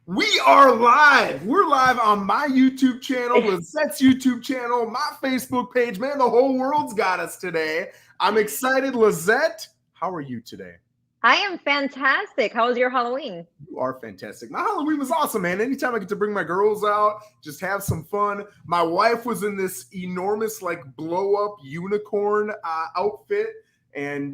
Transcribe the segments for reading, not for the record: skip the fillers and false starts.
We are live. We're live on my YouTube channel, Lisette's YouTube channel, my Facebook page. Man, the whole world's got us today. I'm excited. Lissette, how are you today? I am fantastic. How was your Halloween? You are fantastic. My Halloween was awesome, man. Anytime I get to bring my girls out, just have some fun. My wife was in this enormous, like, blow-up unicorn outfit. And,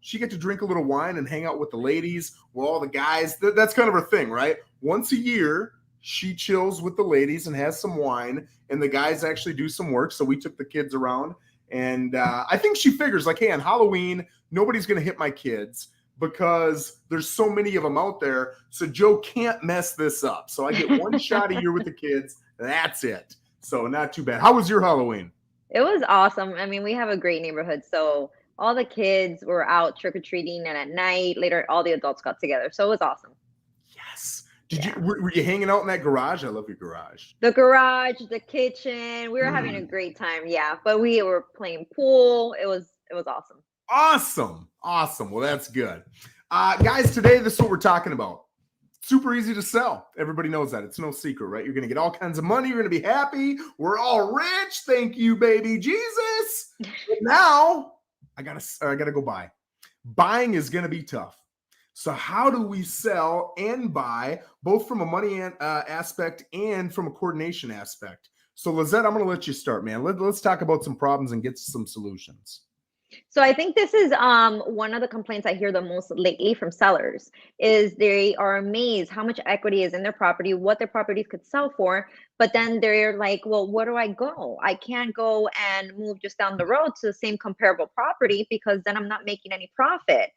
she get to drink a little wine and hang out with the ladies, with all the guys. That's kind of her thing, right? Once a year, she chills with the ladies and has some wine, and the guys actually do some work. So we took the kids around. And I think she figures, like, hey, on Halloween, nobody's going to hit my kids because there's so many of them out there. So Joe can't mess this up. So I get one shot a year with the kids. That's it. So not too bad. How was your Halloween? It was awesome. I mean, we have a great neighborhood. So all the kids were out trick-or-treating, and at night, later, all the adults got together. So it was awesome. Yes. Were you hanging out in that garage? I love your garage. The garage, the kitchen. We were having a great time. Yeah. But we were playing pool. It was awesome. Awesome. Well, that's good. Guys, today, this is what we're talking about. Super easy to sell. Everybody knows that. It's no secret, right? You're going to get all kinds of money. You're going to be happy. We're all rich. Thank you, baby Jesus. But now I gotta go buy. Buying is going to be tough. So how do we sell and buy, both from a money aspect and from a coordination aspect? So Lissette, I'm going to let you start, man. Let's talk about some problems and get some solutions. So I think this is one of the complaints I hear the most lately from sellers is they are amazed how much equity is in their property, what their properties could sell for, but then they're like, well, where do I go? I can't go and move just down the road to the same comparable property because then I'm not making any profit.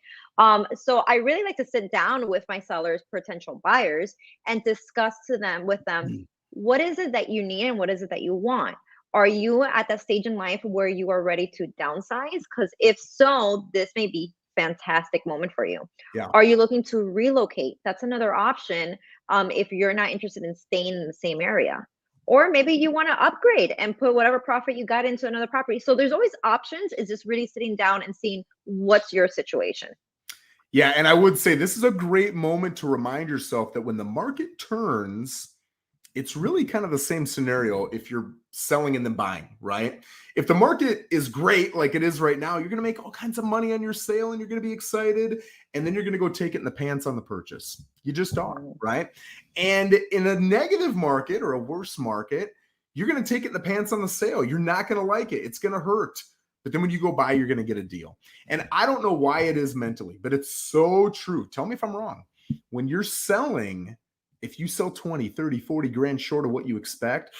So I really like to sit down with my sellers, potential buyers, and discuss with them, what is it that you need and what is it that you want? Are you at that stage in life where you are ready to downsize? Because if so, this may be a fantastic moment for you. Yeah. Are you looking to relocate? That's another option if you're not interested in staying in the same area. Or maybe you want to upgrade and put whatever profit you got into another property. So there's always options. It's just really sitting down and seeing what's your situation. Yeah, and I would say this is a great moment to remind yourself that when the market turns, it's really kind of the same scenario if you're selling and then buying, right? If the market is great, like it is right now, you're going to make all kinds of money on your sale and you're going to be excited. And then you're going to go take it in the pants on the purchase. You just are, right? And in a negative market or a worse market, you're going to take it in the pants on the sale. You're not going to like it. It's going to hurt. But then when you go buy, you're going to get a deal. And I don't know why it is mentally, but it's so true. Tell me if I'm wrong. When you're selling, if you sell 20, 30, 40 grand short of what you expect,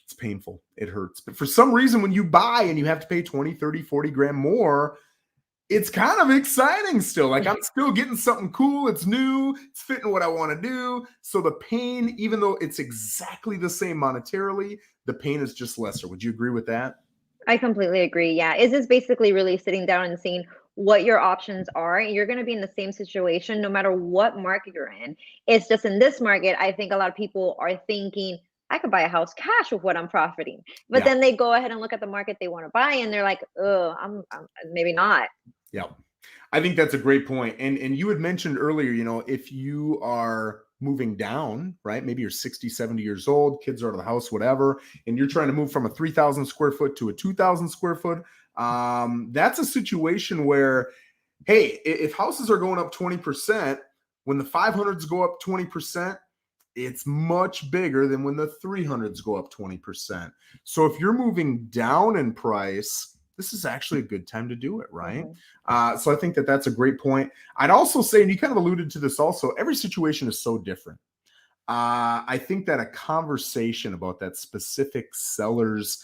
it's painful. It hurts. But for some reason, when you buy and you have to pay 20, 30, 40 grand more, it's kind of exciting still. Like I'm still getting something cool. It's new. It's fitting what I want to do. So the pain, even though it's exactly the same monetarily, the pain is just lesser. Would you agree with that? I completely agree. Yeah. Is this basically really sitting down and seeing what your options are? You're going to be in the same situation no matter what market you're in. It's just in this market, I think a lot of people are thinking, I could buy a house cash with what I'm profiting. But then they go ahead and look at the market they want to buy and they're like, oh, I'm maybe not. Yeah. I think that's a great point. And you had mentioned earlier, if you are moving down, right? Maybe you're 60, 70 years old, kids are out of the house, whatever, and you're trying to move from a 3,000 square foot to a 2,000 square foot. That's a situation where, hey, if houses are going up 20%, when the 500s go up 20%, it's much bigger than when the 300s go up 20%. So if you're moving down in price, this is actually a good time to do it, right? So I think that's a great point. I'd also say, and you kind of alluded to this also, every situation is so different. I think that a conversation about that specific seller's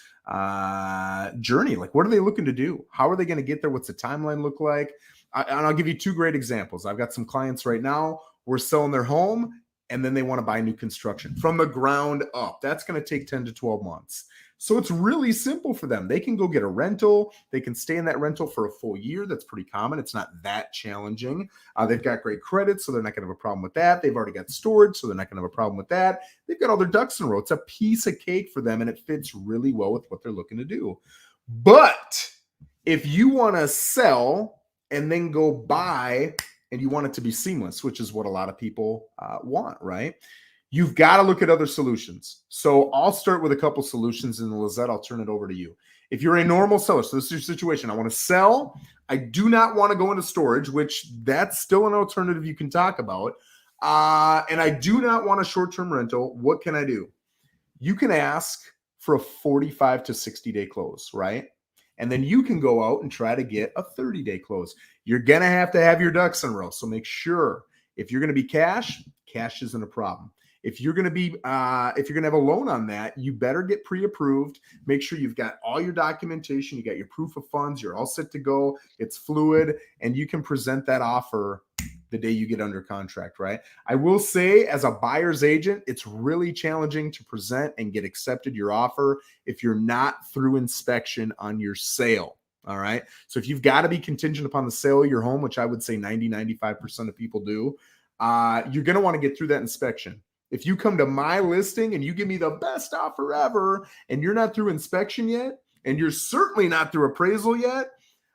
journey, like what are they looking to do? How are they going to get there? What's the timeline look like? And I'll give you two great examples. I've got some clients right now. We're selling their home and then they want to buy new construction from the ground up. That's going to take 10 to 12 months. So it's really simple for them. They can go get a rental. They can stay in that rental for a full year. That's pretty common. It's not that challenging. They've got great credit, so they're not going to have a problem with that. They've already got storage, so they're not going to have a problem with that. They've got all their ducks in a row. It's a piece of cake for them, and it fits really well with what they're looking to do. But if you want to sell and then go buy and you want it to be seamless, which is what a lot of people want, right? You've got to look at other solutions. So I'll start with a couple solutions, and Lissette, I'll turn it over to you. If you're a normal seller, so this is your situation, I want to sell, I do not want to go into storage, which that's still an alternative you can talk about, and I do not want a short-term rental. What can I do? You can ask for a 45 to 60-day close, right? And then you can go out and try to get a 30-day close. You're going to have your ducks in a row. So make sure if you're going to be cash isn't a problem. If you're going to have a loan on that, you better get pre-approved. Make sure you've got all your documentation, you got your proof of funds, you're all set to go. It's fluid, and you can present that offer the day you get under contract, right? I will say, as a buyer's agent, it's really challenging to present and get accepted your offer if you're not through inspection on your sale. All right. So if you've got to be contingent upon the sale of your home, which I would say 90-95% of people do, you're going to want to get through that inspection. If you come to my listing and you give me the best offer ever and you're not through inspection yet, and you're certainly not through appraisal yet,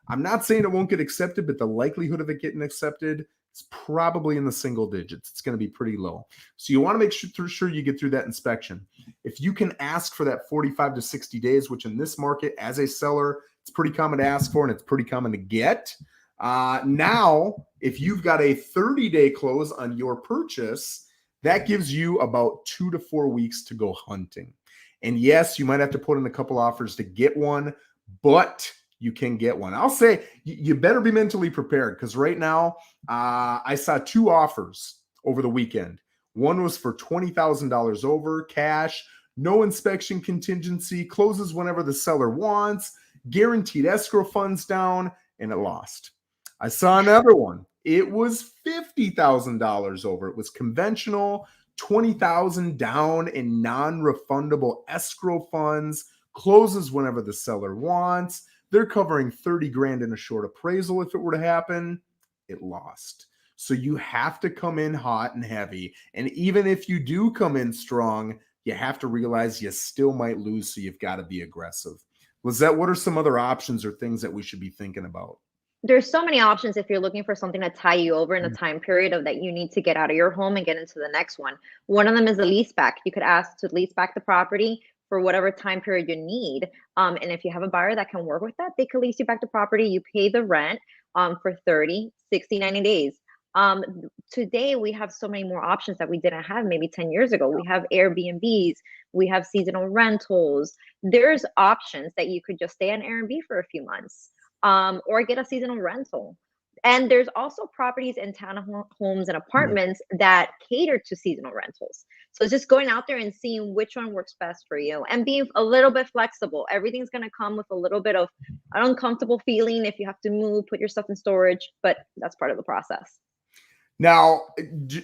I'm not saying it won't get accepted, but the likelihood of it getting accepted is probably in the single digits. It's going to be pretty low. So you want to make sure you get through that inspection. If you can ask for that 45 to 60 days, which in this market as a seller, it's pretty common to ask for and it's pretty common to get. Now, if you've got a 30-day close on your purchase, that gives you about 2 to 4 weeks to go hunting. And yes, you might have to put in a couple offers to get one, but you can get one. I'll say you better be mentally prepared, because right now I saw 2 offers over the weekend. One was for $20,000 over, cash, no inspection contingency, closes whenever the seller wants, guaranteed escrow funds down, and it lost. I saw another one. It was $50,000 over. It was conventional, $20,000 down in non-refundable escrow funds, closes whenever the seller wants. They're covering 30 grand in a short appraisal. If it were to happen, it lost. So you have to come in hot and heavy. And even if you do come in strong, you have to realize you still might lose. So you've got to be aggressive. Lissette, what are some other options or things that we should be thinking about? There's so many options if you're looking for something to tie you over in a time period of that you need to get out of your home and get into the next one. One of them is a lease back. You could ask to lease back the property for whatever time period you need. And if you have a buyer that can work with that, they could lease you back the property. You pay the rent for 30, 60, 90 days. Today, we have so many more options that we didn't have maybe 10 years ago. We have Airbnbs, we have seasonal rentals. There's options that you could just stay on Airbnb for a few months. Or get a seasonal rental. And there's also properties in townhomes and apartments that cater to seasonal rentals. So it's just going out there and seeing which one works best for you and being a little bit flexible. Everything's going to come with a little bit of an uncomfortable feeling if you have to move, put your stuff in storage, but that's part of the process. Now,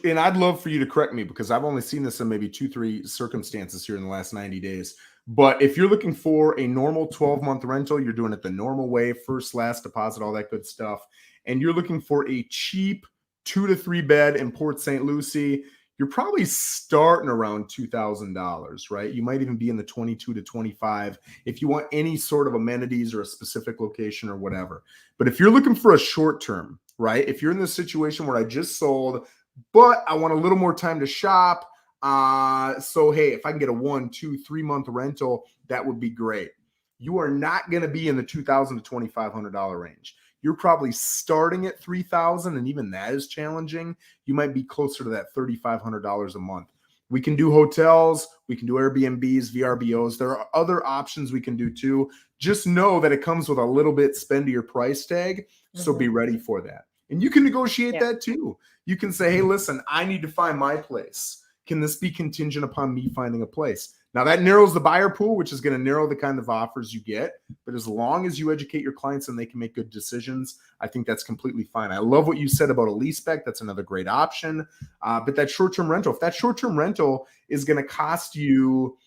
and I'd love for you to correct me, because I've only seen this in maybe 2-3 circumstances here in the last 90 days. But if you're looking for a normal 12-month rental, you're doing it the normal way, first, last deposit, all that good stuff, and you're looking for a cheap 2 to 3 bed in Port St. Lucie, you're probably starting around $2,000, right? You might even be in the 22 to 25 if you want any sort of amenities or a specific location or whatever. But if you're looking for a short term, right? If you're in this situation where I just sold, but I want a little more time to shop, so hey, if I can get a 1, 2, 3 month rental, that would be great. You are not going to be in the $2,000 to $2,500 range. You're probably starting at $3,000, and even that is challenging. You might be closer to that $3,500 a month. We can do hotels, we can do Airbnbs, VRBOs. There are other options we can do too. Just know that it comes with a little bit spendier price tag, so be ready for that. And you can negotiate that too. You can say, hey, listen, I need to find my place. Can this be contingent upon me finding a place? Now that narrows the buyer pool, which is going to narrow the kind of offers you get. But as long as you educate your clients and they can make good decisions, I think that's completely fine. I love what you said about a lease back. That's another great option. But that short-term rental, if that short-term rental is going to cost you,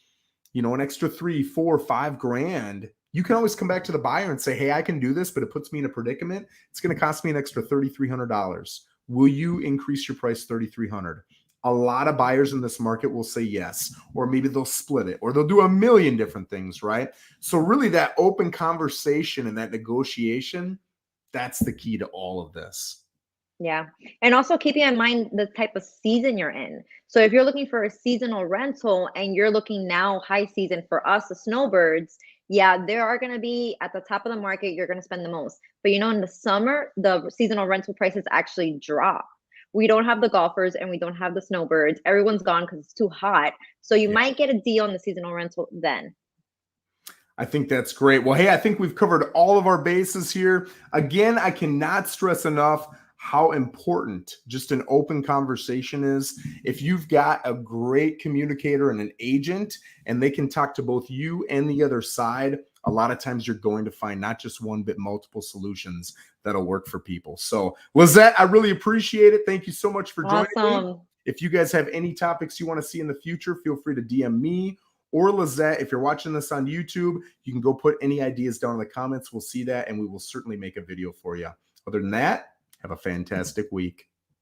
an extra 3, 4, 5 grand, you can always come back to the buyer and say, hey, I can do this, but it puts me in a predicament. It's going to cost me an extra $3,300. Will you increase your price $3,300? A lot of buyers in this market will say yes, or maybe they'll split it, or they'll do a million different things, right? So really that open conversation and that negotiation, that's the key to all of this. Yeah. And also keeping in mind the type of season you're in. So if you're looking for a seasonal rental and you're looking now high season for us, the snowbirds, yeah, there are going to be at the top of the market, you're going to spend the most. But in the summer, the seasonal rental prices actually drop. We don't have the golfers and we don't have the snowbirds. Everyone's gone because it's too hot. So you Yeah. might get a deal on the seasonal rental then. I think that's great. Well, hey, I think we've covered all of our bases here. Again, I cannot stress enough how important just an open conversation is. If you've got a great communicator and an agent, and they can talk to both you and the other side, a lot of times you're going to find not just one, but multiple solutions that'll work for people. So, Lissette, I really appreciate it. Thank you so much for joining me. Awesome. If you guys have any topics you want to see in the future, feel free to DM me or Lissette. If you're watching this on YouTube, you can go put any ideas down in the comments. We'll see that, and we will certainly make a video for you. Other than that, have a fantastic week.